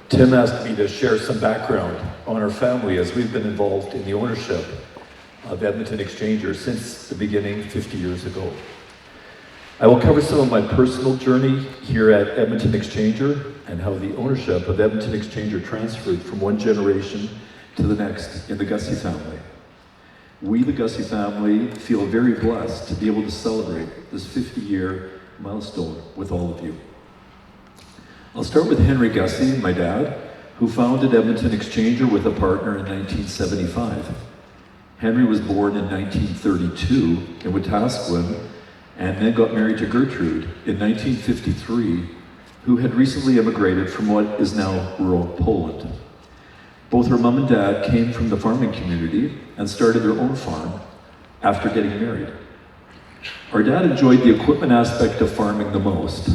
Tim asked me to share some background on our family as we've been involved in the ownership of Edmonton Exchanger since the beginning 50 years ago. I will cover some of my personal journey here at Edmonton Exchanger and how the ownership of Edmonton Exchanger transferred from one generation to the next in the Gusse family. We, the Gusse family, feel very blessed to be able to celebrate this 50-year milestone with all of you. I'll start with Henry Gusse, my dad, who founded Edmonton Exchanger with a partner in 1975. Henry was born in 1932 in Wetaskiwin and then got married to Gertrude in 1953, who had recently immigrated from what is now rural Poland. Both her mom and dad came from the farming community and started their own farm after getting married. Our dad enjoyed the equipment aspect of farming the most.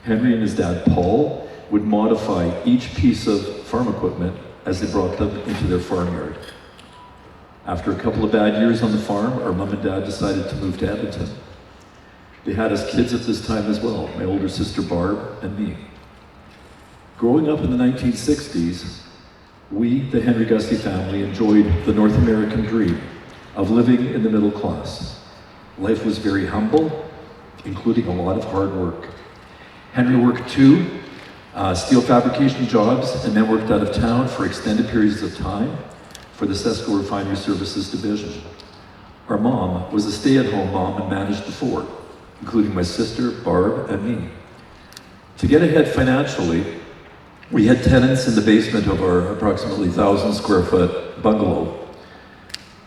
Henry and his dad, Paul, would modify each piece of farm equipment as they brought them into their farmyard. After a couple of bad years on the farm, our mom and dad decided to move to Edmonton. They had us kids at this time as well, my older sister Barb and me. Growing up in the 1960s, we, the Henry Gusse family, enjoyed the North American dream of living in the middle class. Life was very humble, including a lot of hard work. Henry worked two steel fabrication jobs and then worked out of town for extended periods of time for the Cesco Refinery Services Division. Our mom was a stay-at-home mom and managed the fort, including my sister, Barb, and me. To get ahead financially, we had tenants in the basement of our approximately 1,000 square foot bungalow.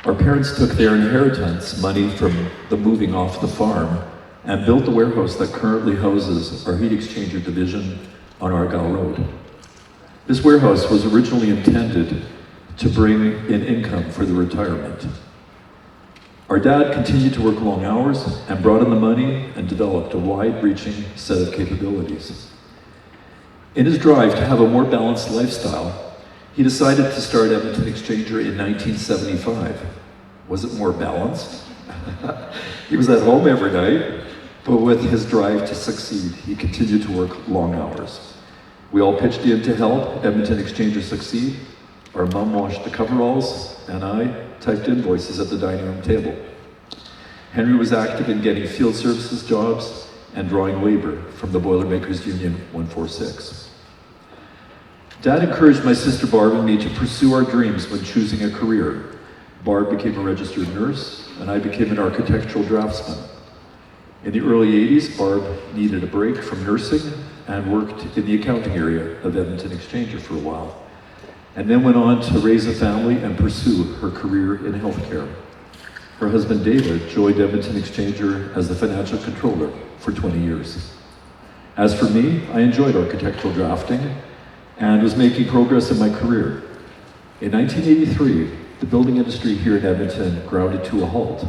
Our parents took their inheritance money from the moving off the farm and built the warehouse that currently houses our heat exchanger division on Argyle Road. This warehouse was originally intended to bring in income for the retirement. Our dad continued to work long hours and brought in the money and developed a wide-reaching set of capabilities. In his drive to have a more balanced lifestyle, he decided to start Edmonton Exchanger in 1975. Was it more balanced? He was at home every night, but with his drive to succeed, he continued to work long hours. We all pitched in to help Edmonton Exchanger succeed. Our mom washed the coveralls, and I typed invoices at the dining room table. Henry was active in getting field services jobs and drawing labor from the Boilermakers Union 146. Dad encouraged my sister Barb and me to pursue our dreams when choosing a career. Barb became a registered nurse, and I became an architectural draftsman. In the early 80s, Barb needed a break from nursing and worked in the accounting area of Edmonton Exchanger for a while, and then went on to raise a family and pursue her career in healthcare. Her husband David joined Edmonton Exchanger as the financial controller for 20 years. As for me, I enjoyed architectural drafting and was making progress in my career. In 1983, the building industry here in Edmonton grounded to a halt,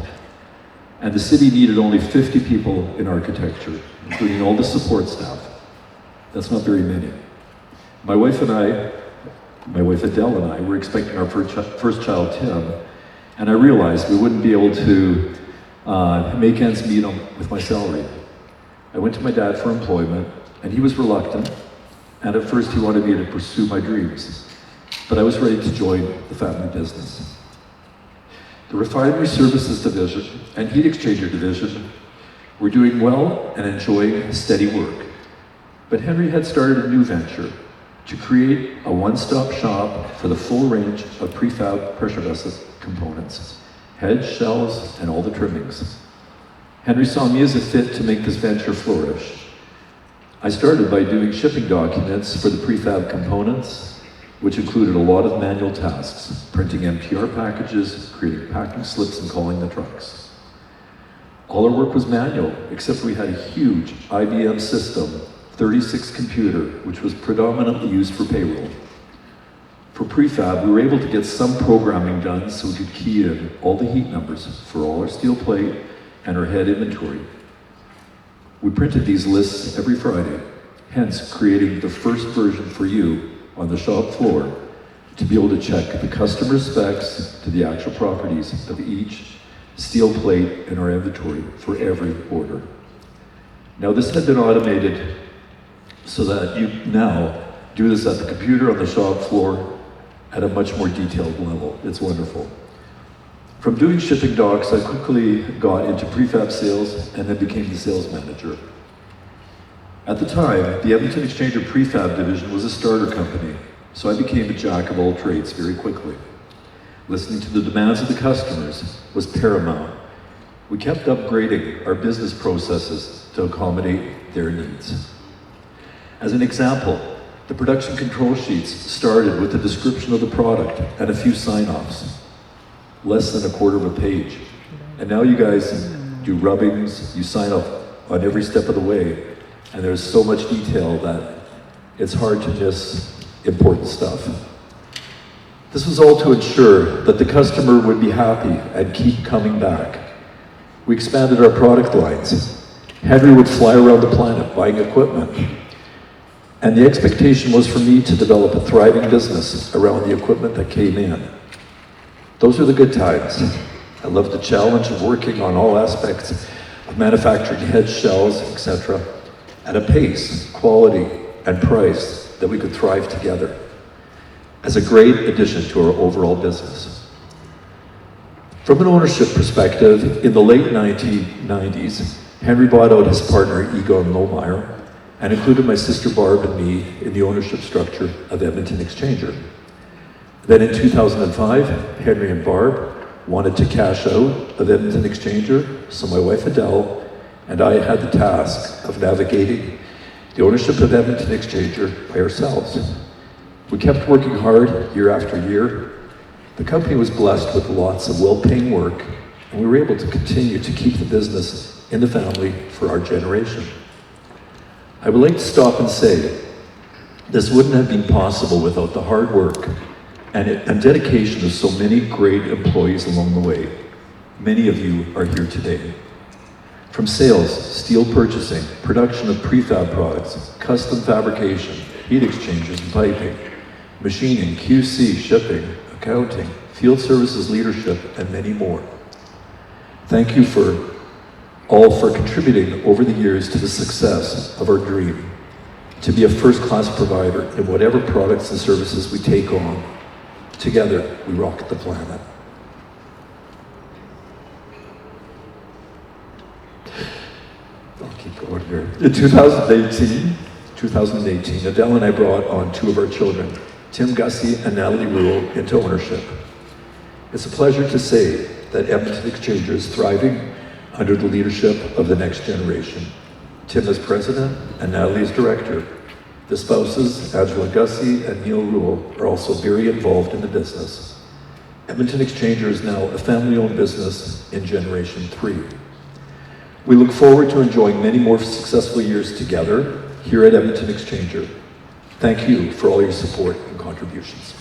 and the city needed only 50 people in architecture, including all the support staff. That's not very many. My wife Adele and I were expecting our first child, Tim, and I realized we wouldn't be able to make ends meet with my salary. I went to my dad for employment, and he was reluctant, and at first he wanted me to pursue my dreams, but I was ready to join the family business. The Refinery Services Division and Heat Exchanger Division were doing well and enjoying steady work, but Henry had started a new venture to create a one-stop shop for the full range of prefab pressure vessel components, heads, shells, and all the trimmings. Henry saw me as a fit to make this venture flourish. I started by doing shipping documents for the prefab components, which included a lot of manual tasks, printing MPR packages, creating packing slips, and calling the trucks. All our work was manual, except we had a huge IBM system, 36 computer, which was predominantly used for payroll. For prefab, we were able to get some programming done so we could key in all the heat numbers for all our steel plate and our head inventory. We printed these lists every Friday, hence creating the first version for you on the shop floor to be able to check the customer specs to the actual properties of each steel plate in our inventory for every order. Now this had been automated so that you now do this at the computer on the shop floor at a much more detailed level. It's wonderful. From doing shipping docks, I quickly got into prefab sales and then became the sales manager. At the time, the Edmonton Exchanger prefab division was a starter company, so I became a jack of all trades very quickly. Listening to the demands of the customers was paramount. We kept upgrading our business processes to accommodate their needs. As an example, the production control sheets started with a description of the product and a few sign-offs, less than a quarter of a page. And now you guys do rubbings, you sign off on every step of the way, and there's so much detail that it's hard to miss important stuff. This was all to ensure that the customer would be happy and keep coming back. We expanded our product lines. Henry would fly around the planet buying equipment. And the expectation was for me to develop a thriving business around the equipment that came in. Those are the good times. I loved the challenge of working on all aspects of manufacturing heads, shells, etc., at a pace, quality, and price that we could thrive together as a great addition to our overall business. From an ownership perspective, in the late 1990s, Henry bought out his partner, Egon Lohmeyer, and included my sister Barb and me in the ownership structure of Edmonton Exchanger. Then in 2005, Henry and Barb wanted to cash out of Edmonton Exchanger, so my wife Adele and I had the task of navigating the ownership of Edmonton Exchanger by ourselves. We kept working hard year after year. The company was blessed with lots of well-paying work, and we were able to continue to keep the business in the family for our generation. I would like to stop and say, this wouldn't have been possible without the hard work and dedication of so many great employees along the way. Many of you are here today. From sales, steel purchasing, production of prefab products, custom fabrication, heat exchangers and piping, machining, QC, shipping, accounting, field services leadership, and many more. Thank you all for contributing over the years to the success of our dream, to be a first-class provider in whatever products and services we take on. Together, we rock the planet. I'll keep going here. In 2018, Adele and I brought on two of our children, Tim Gusse and Natalie Rule, into ownership. It's a pleasure to say that Edmonton Exchanger is thriving under the leadership of the next generation. Tim is president and Natalie is director. The spouses, Angela Gusse and Neil Rule, are also very involved in the business. Edmonton Exchanger is now a family-owned business in Generation 3. We look forward to enjoying many more successful years together here at Edmonton Exchanger. Thank you for all your support and contributions.